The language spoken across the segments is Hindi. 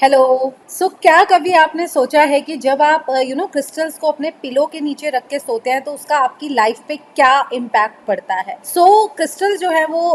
हेलो। क्या कभी आपने सोचा है कि जब आप क्रिस्टल्स को अपने पिलो के नीचे रख के सोते हैं तो उसका आपकी लाइफ पे क्या इम्पैक्ट पड़ता है। क्रिस्टल जो है वो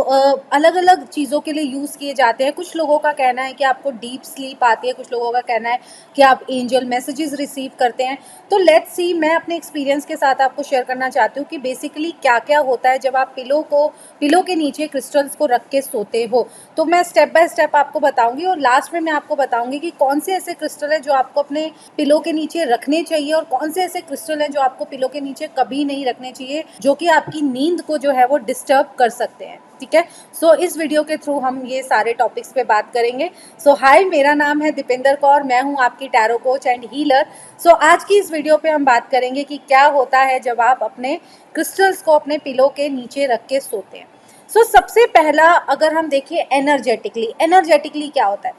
अलग अलग चीज़ों के लिए यूज़ किए जाते हैं। कुछ लोगों का कहना है कि आपको डीप स्लीप आती है, कुछ लोगों का कहना है कि आप एंजल मैसेजेस रिसीव करते हैं। तो लेट्स सी, मैं अपने एक्सपीरियंस के साथ आपको शेयर करना चाहती हूँ कि बेसिकली क्या क्या होता है जब आप पिलो के नीचे क्रिस्टल्स को रख के सोते हो। तो मैं स्टेप बाय स्टेप आपको बताऊंगी और लास्ट में मैं आपको बताऊंगी कि कौन से ऐसे क्रिस्टल है जो आपको अपने पिलो के नीचे रखने चाहिए और कौन से ऐसे क्रिस्टल हैं जो आपको पिलो के नीचे कभी नहीं रखने चाहिए, जो कि आपकी नींद को जो है वो डिस्टर्ब कर सकते हैं। ठीक है। इस वीडियो के थ्रू हम ये सारे टॉपिक्स पे बात करेंगे। हाय, मेरा नाम है दीपिंदर कौर, मैं हूँ आपकी टैरो कोच एंड हीलर। आज की इस वीडियो पे हम बात करेंगे कि क्या होता है जब आप अपने क्रिस्टल्स को अपने पिलो के नीचे रख के सोते हैं। सबसे पहला अगर हम देखें एनर्जेटिकली क्या होता है।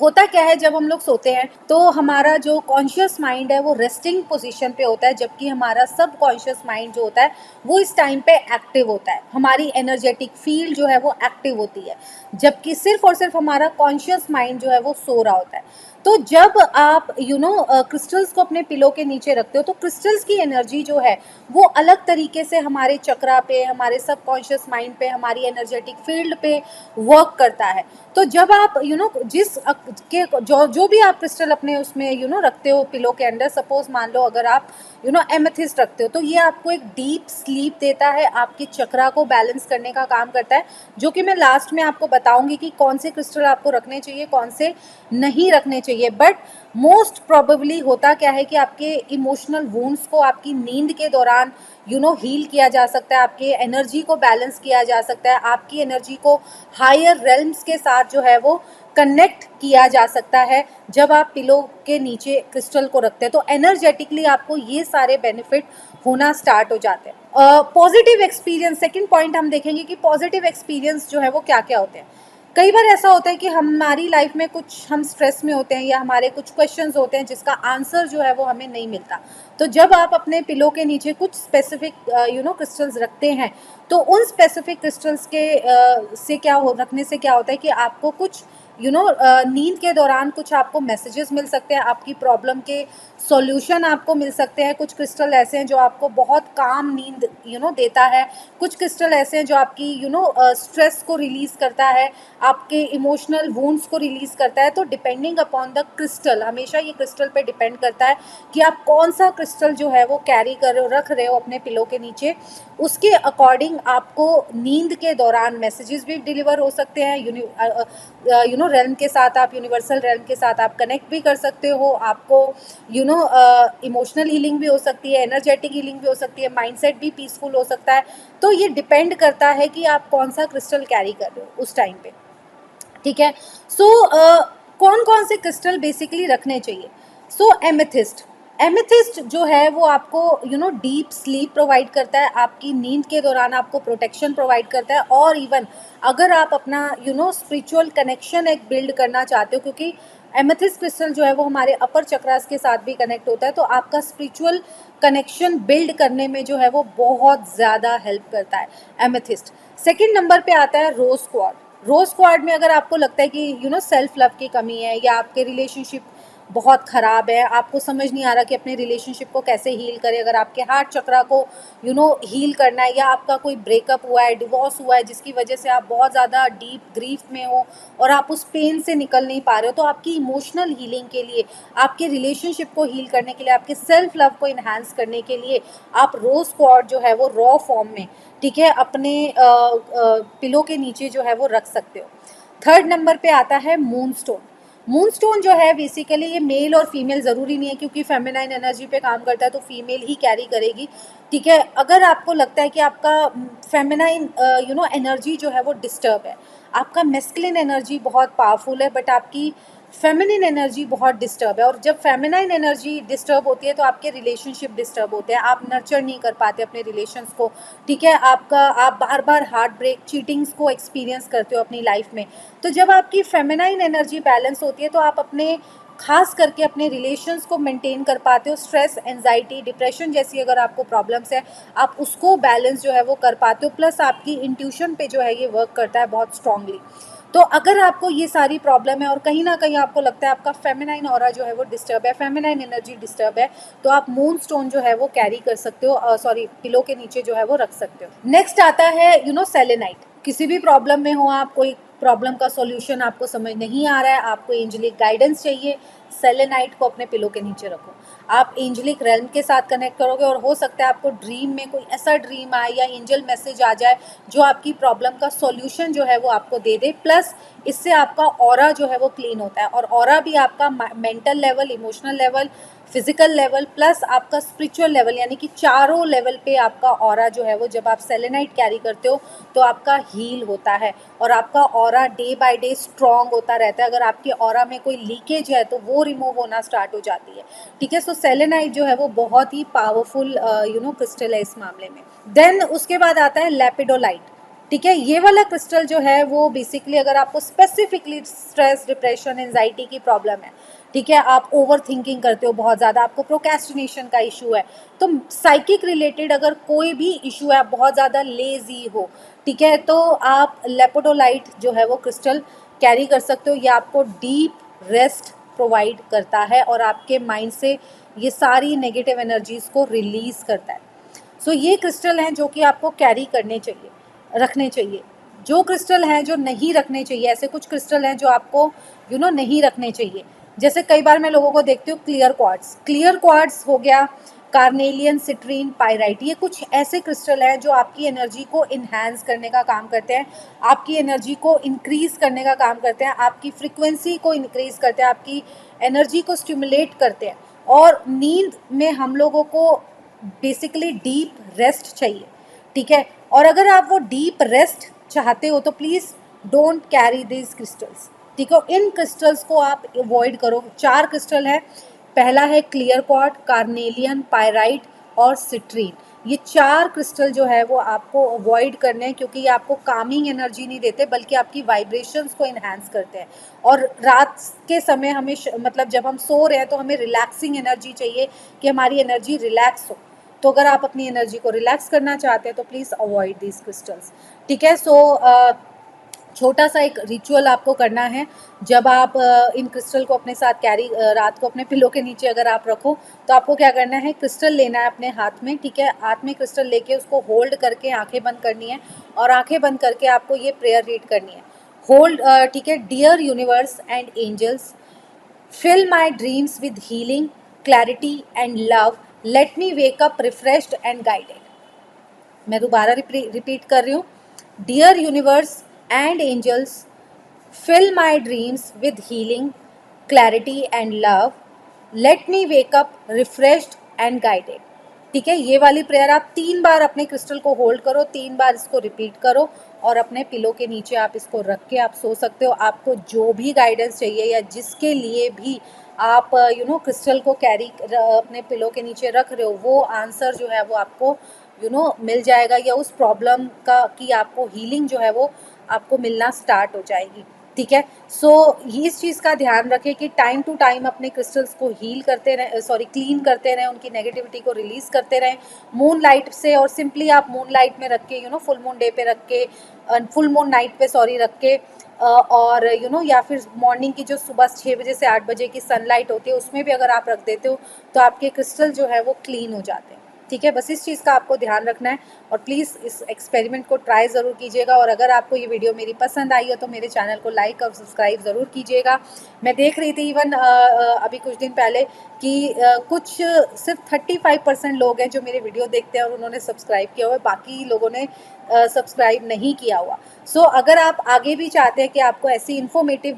होता क्या है, जब हम लोग सोते हैं तो हमारा जो कॉन्शियस माइंड है वो रेस्टिंग पोजीशन पे होता है, जबकि हमारा सब कॉन्शियस माइंड जो होता है वो इस टाइम पे एक्टिव होता है। हमारी एनर्जेटिक फील्ड जो है वो एक्टिव होती है, जबकि सिर्फ और सिर्फ हमारा कॉन्शियस माइंड जो है वो सो रहा होता है। तो जब आप क्रिस्टल्स को अपने पिलो के नीचे रखते हो तो क्रिस्टल्स की एनर्जी जो है वो अलग तरीके से हमारे चक्रा पे, हमारे सबकॉन्शियस माइंड पे, हमारी एनर्जेटिक फील्ड पे वर्क करता है। तो जब आप जिस के जो भी आप क्रिस्टल अपने उसमें रखते हो पिलो के अंदर, सपोज मान लो अगर आप एमेथिस्ट रखते हो तो ये आपको एक डीप स्लीप देता है, आपके चक्रा को बैलेंस करने का काम करता है, जो कि मैं लास्ट में आपको बताऊंगी कि कौन से क्रिस्टल आपको रखने चाहिए, कौन से नहीं रखने चाहिए। बट मोस्ट प्रोबेबली होता क्या है कि आपके इमोशनल वुंड्स को आपकी नींद के दौरान हील किया जा सकता है, आपके एनर्जी को बैलेंस किया जा सकता है, आपकी एनर्जी को हायर रेल्म्स के साथ जो है वो कनेक्ट किया जा सकता है जब आप पिलो के नीचे क्रिस्टल को रखते हैं। तो एनर्जेटिकली आपको ये सारे बेनिफिट होना स्टार्ट हो जाते हैं। पॉजिटिव एक्सपीरियंस, सेकंड पॉइंट हम देखेंगे कि पॉजिटिव एक्सपीरियंस जो है वो क्या क्या होते हैं। कई बार ऐसा होता है कि हमारी लाइफ में कुछ हम स्ट्रेस में होते हैं या हमारे कुछ क्वेश्चंस होते हैं जिसका आंसर जो है वो हमें नहीं मिलता। तो जब आप अपने पिलो के नीचे कुछ स्पेसिफिक क्रिस्टल्स रखते हैं तो उन स्पेसिफिक क्रिस्टल्स के से क्या हो रखने से क्या होता है कि आपको कुछ नींद के दौरान कुछ आपको मैसेजेस मिल सकते हैं, आपकी प्रॉब्लम के सॉल्यूशन आपको मिल सकते हैं। कुछ क्रिस्टल ऐसे हैं जो आपको बहुत काम नींद देता है। कुछ क्रिस्टल ऐसे हैं जो आपकी स्ट्रेस को रिलीज़ करता है, आपके इमोशनल वुंड्स को रिलीज़ करता है। तो डिपेंडिंग अपॉन द क्रिस्टल, हमेशा ये क्रिस्टल पे डिपेंड करता है कि आप कौन सा क्रिस्टल जो है वो कैरी कर रहे हो, रख रहे हो अपने पिलो के नीचे। उसके अकॉर्डिंग आपको नींद के दौरान मैसेजेस भी डिलीवर हो सकते हैं। रेल्म के साथ, आप यूनिवर्सल रेल्म के साथ आप कनेक्ट भी कर सकते हो। आपको इमोशनल हीलिंग भी हो सकती है, एनर्जेटिक हीलिंग भी हो सकती है, माइंडसेट भी पीसफुल हो सकता है। तो ये डिपेंड करता है कि आप कौन सा क्रिस्टल कैरी कर रहे हो उस टाइम पे। ठीक है। कौन कौन से क्रिस्टल बेसिकली रखने चाहिए। एमेथिस्ट जो है वो आपको डीप स्लीप प्रोवाइड करता है, आपकी नींद के दौरान आपको प्रोटेक्शन प्रोवाइड करता है। और इवन अगर आप अपना स्पिरिचुअल कनेक्शन एक बिल्ड करना चाहते हो, क्योंकि एमेथिस्ट क्रिस्टल जो है वो हमारे अपर चक्रास के साथ भी कनेक्ट होता है, तो आपका स्पिरिचुअल कनेक्शन बिल्ड करने में जो है वो बहुत ज़्यादा हेल्प करता है एमेथिस्ट। सेकेंड नंबर पे आता है रोज क्वार्ट्ज। रोज क्वार्ट्ज में अगर आपको लगता है कि सेल्फ लव की कमी है या आपके रिलेशनशिप बहुत ख़राब है, आपको समझ नहीं आ रहा कि अपने रिलेशनशिप को कैसे हील करें, अगर आपके हार्ट चक्रा को हील करना है, या आपका कोई ब्रेकअप हुआ है, डिवोर्स हुआ है जिसकी वजह से आप बहुत ज़्यादा डीप ग्रीफ में हो और आप उस पेन से निकल नहीं पा रहे हो, तो आपकी इमोशनल हीलिंग के लिए, आपके रिलेशनशिप को हील करने के लिए, आपके सेल्फ लव को इन्हांस करने के लिए आप रोज़ क्वार्ट्ज जो है वो रॉ फॉर्म में, ठीक है, अपने पिलो के नीचे जो है वो रख सकते हो। थर्ड नंबर पे आता है मूनस्टोन। मूनस्टोन जो है बेसिकली ये मेल और फीमेल ज़रूरी नहीं है, क्योंकि फेमिनाइन एनर्जी पे काम करता है तो फीमेल ही कैरी करेगी। ठीक है। अगर आपको लगता है कि आपका फेमिनाइन एनर्जी जो है वो डिस्टर्ब है, आपका मेस्कुलिन एनर्जी बहुत पावरफुल है बट आपकी फेमिनिन एनर्जी बहुत डिस्टर्ब है, और जब फेमिनाइन एनर्जी डिस्टर्ब होती है तो आपके रिलेशनशिप डिस्टर्ब होते हैं, आप नर्चर नहीं कर पाते अपने रिलेशंस को। ठीक है। आप बार बार हार्ट ब्रेक, चीटिंग्स को एक्सपीरियंस करते हो अपनी लाइफ में। तो जब आपकी फेमिनाइन एनर्जी बैलेंस होती है तो आप अपने खास करके अपने रिलेशंस को मेंटेन कर पाते हो। स्ट्रेस, एंजाइटी, डिप्रेशन जैसी अगर आपको प्रॉब्लम्स है, आप उसको बैलेंस जो है वो कर पाते हो। प्लस आपकी इंट्यूशन पे जो है ये वर्क करता है बहुत स्ट्रांगली। तो अगर आपको ये सारी प्रॉब्लम है और कहीं ना कहीं आपको लगता है आपका फेमिनाइन ऑरा जो है वो डिस्टर्ब है, फेमिनाइन एनर्जी डिस्टर्ब है, तो आप मून स्टोन जो है वो कैरी कर सकते हो, सॉरी पिलो के नीचे जो है वो रख सकते हो। नेक्स्ट आता है सेलेनाइट। किसी भी प्रॉब्लम में हो आप, कोई प्रॉब्लम का सॉल्यूशन आपको समझ नहीं आ रहा है, आपको एंजलिक गाइडेंस चाहिए, सेलेनाइट को अपने पिलो के नीचे रखो। आप एंजलिक रेल्म के साथ कनेक्ट करोगे और हो सकता है आपको ड्रीम में कोई ऐसा ड्रीम आए या एंजल मैसेज आ जाए जो आपकी प्रॉब्लम का सॉल्यूशन जो है वो आपको दे दे। प्लस इससे आपका ऑरा जो है वो क्लीन होता है, और ऑरा भी आपका mental level, emotional level, physical level plus आपका स्पिरिचुअल लेवल, यानी कि चारों लेवल पे आपका ऑरा जो है वो, जब आप सेलेनाइट कैरी करते हो तो आपका हील होता है और आपका aura day by day strong होता रहता है। अगर आपके ऑरा में कोई लीकेज है तो वो रिमूव होना स्टार्ट हो जाती है, ठीक है। सो सेलेनाइट जो है वो बहुत ही पावरफुल क्रिस्टल है इस मामले में। देन उसके बाद आता है लैपिडोलाइट, ठीक है। ये वाला क्रिस्टल जो है वो बेसिकली अगर आपको स्पेसिफिकली स्ट्रेस, डिप्रेशन, एंजाइटी की प्रॉब्लम है, ठीक है, आप ओवर थिंकिंग करते हो बहुत ज़्यादा, आपको प्रोक्रेस्टिनेशन का इशू है, तो साइकिक रिलेटेड अगर कोई भी इशू है, आप बहुत ज़्यादा लेजी हो, ठीक है, तो आप लेपिडोलाइट जो है वो क्रिस्टल कैरी कर सकते हो। ये आपको डीप रेस्ट प्रोवाइड करता है और आपके माइंड से ये सारी नेगेटिव एनर्जीज़ को रिलीज़ करता है। सो ये क्रिस्टल हैं जो कि आपको कैरी करने चाहिए, रखने चाहिए। जो क्रिस्टल हैं जो नहीं रखने चाहिए, ऐसे कुछ क्रिस्टल हैं जो आपको नहीं रखने चाहिए। जैसे कई बार मैं लोगों को देखती हूँ क्लियर क्वार्ट्स, क्लियर क्वार्ट्स हो गया, कार्नेलियन, सिट्रीन, पायराइट, ये कुछ ऐसे क्रिस्टल हैं जो आपकी एनर्जी को इन्हांस करने का काम करते हैं, आपकी एनर्जी को इंक्रीज़ करने का काम करते हैं, आपकी फ्रिक्वेंसी को इंक्रीज़ करते हैं, आपकी एनर्जी को स्टिमुलेट करते हैं। और नींद में हम लोगों को बेसिकली डीप रेस्ट चाहिए, ठीक है। और अगर आप वो डीप रेस्ट चाहते हो तो please don't carry this crystals, ठीक है। इन क्रिस्टल्स को आप अवॉइड करो। 4 क्रिस्टल है, पहला है क्लियर क्वार्ट्ज, कार्नेलियन, पायराइट और सिट्रीन। ये 4 क्रिस्टल जो है वो आपको अवॉइड करने हैं, क्योंकि ये आपको कामिंग एनर्जी नहीं देते बल्कि आपकी वाइब्रेशंस को इन्हांस करते हैं। और रात के समय हमें मतलब जब हम सो रहे हैं तो हमें रिलैक्सिंग एनर्जी चाहिए कि हमारी एनर्जी रिलैक्स हो। तो अगर आप अपनी एनर्जी को रिलैक्स करना चाहते हैं तो प्लीज़ अवॉइड दीज क्रिस्टल्स, ठीक है। सो छोटा सा एक रिचुअल आपको करना है। जब आप इन क्रिस्टल को अपने साथ कैरी, रात को अपने पिलो के नीचे अगर आप रखो, तो आपको क्या करना है, क्रिस्टल लेना है अपने हाथ में, ठीक है। हाथ में क्रिस्टल लेके उसको होल्ड करके आंखें बंद करनी है और आंखें बंद करके आपको ये प्रेयर रीड करनी है। होल्ड, ठीक है। Dear universe and angels, fill my dreams with healing, clarity and love, let me wake up refreshed and guided. मैं दोबारा रिपीट कर रही हूँ। Dear universe and angels, fill my dreams with healing, clarity and love, let me wake up refreshed and guided, ठीक है। ये वाली प्रेयर आप 3 बार अपने क्रिस्टल को होल्ड करो, 3 बार इसको रिपीट करो और अपने पिलो के नीचे आप इसको रख के आप सो सकते हो। आपको जो भी गाइडेंस चाहिए या जिसके लिए भी आप क्रिस्टल को कैरी अपने पिलो के नीचे रख रहे हो, वो आंसर जो है वो आपको मिल जाएगा, या उस प्रॉब्लम का की आपको हीलिंग जो है वो आपको मिलना स्टार्ट हो जाएगी, ठीक है। सो इस चीज़ का ध्यान रखें कि टाइम टू टाइम अपने क्रिस्टल्स को हील करते रहें, क्लीन करते रहें, उनकी नेगेटिविटी को रिलीज़ करते रहें मून लाइट से। और सिंपली आप मून लाइट में रख के फुल मून डे पे रख के, फुल मून नाइट पे रख के, और या फिर मॉर्निंग की जो सुबह 6 बजे से 8 बजे की सनलाइट होती है उसमें भी अगर आप रख देते हो तो आपके क्रिस्टल जो है वो क्लीन हो जाते हैं, ठीक है। बस इस चीज़ का आपको ध्यान रखना है और प्लीज़ इस एक्सपेरिमेंट को ट्राई ज़रूर कीजिएगा। और अगर आपको ये वीडियो मेरी पसंद आई हो तो मेरे चैनल को लाइक और सब्सक्राइब ज़रूर कीजिएगा। मैं देख रही थी इवन अभी कुछ दिन पहले कि कुछ सिर्फ 35% लोग हैं जो मेरे वीडियो देखते हैं और उन्होंने सब्सक्राइब किया हुआ है, बाकी लोगों ने सब्सक्राइब नहीं किया हुआ। सो अगर आप आगे भी चाहते हैं कि आपको ऐसी इन्फॉर्मेटिव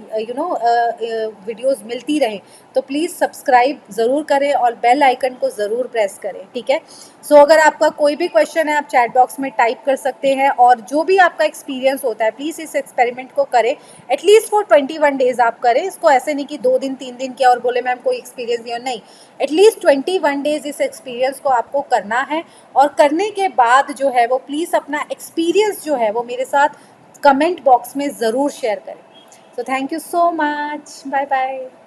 वीडियोज़ मिलती रहें तो प्लीज़ सब्सक्राइब ज़रूर करें और बेल आइकन को ज़रूर प्रेस करें, ठीक है। सो अगर आपका कोई भी क्वेश्चन है आप चैट बॉक्स में टाइप कर सकते हैं, और जो भी आपका एक्सपीरियंस होता है प्लीज़ इस एक्सपेरिमेंट को करें, एटलीस्ट फॉर 21 डेज़ आप करें इसको। ऐसे नहीं कि 2 दिन 3 दिन किया और बोले मैम कोई एक्सपीरियंस नहीं, नहीं, एटलीस्ट 21 डेज़ इस एक्सपीरियंस को आपको करना है। और करने के बाद जो है वो प्लीज़ अपना एक्सपीरियंस जो है वो मेरे साथ कमेंट बॉक्स में ज़रूर शेयर करें। So thank you so much, bye bye.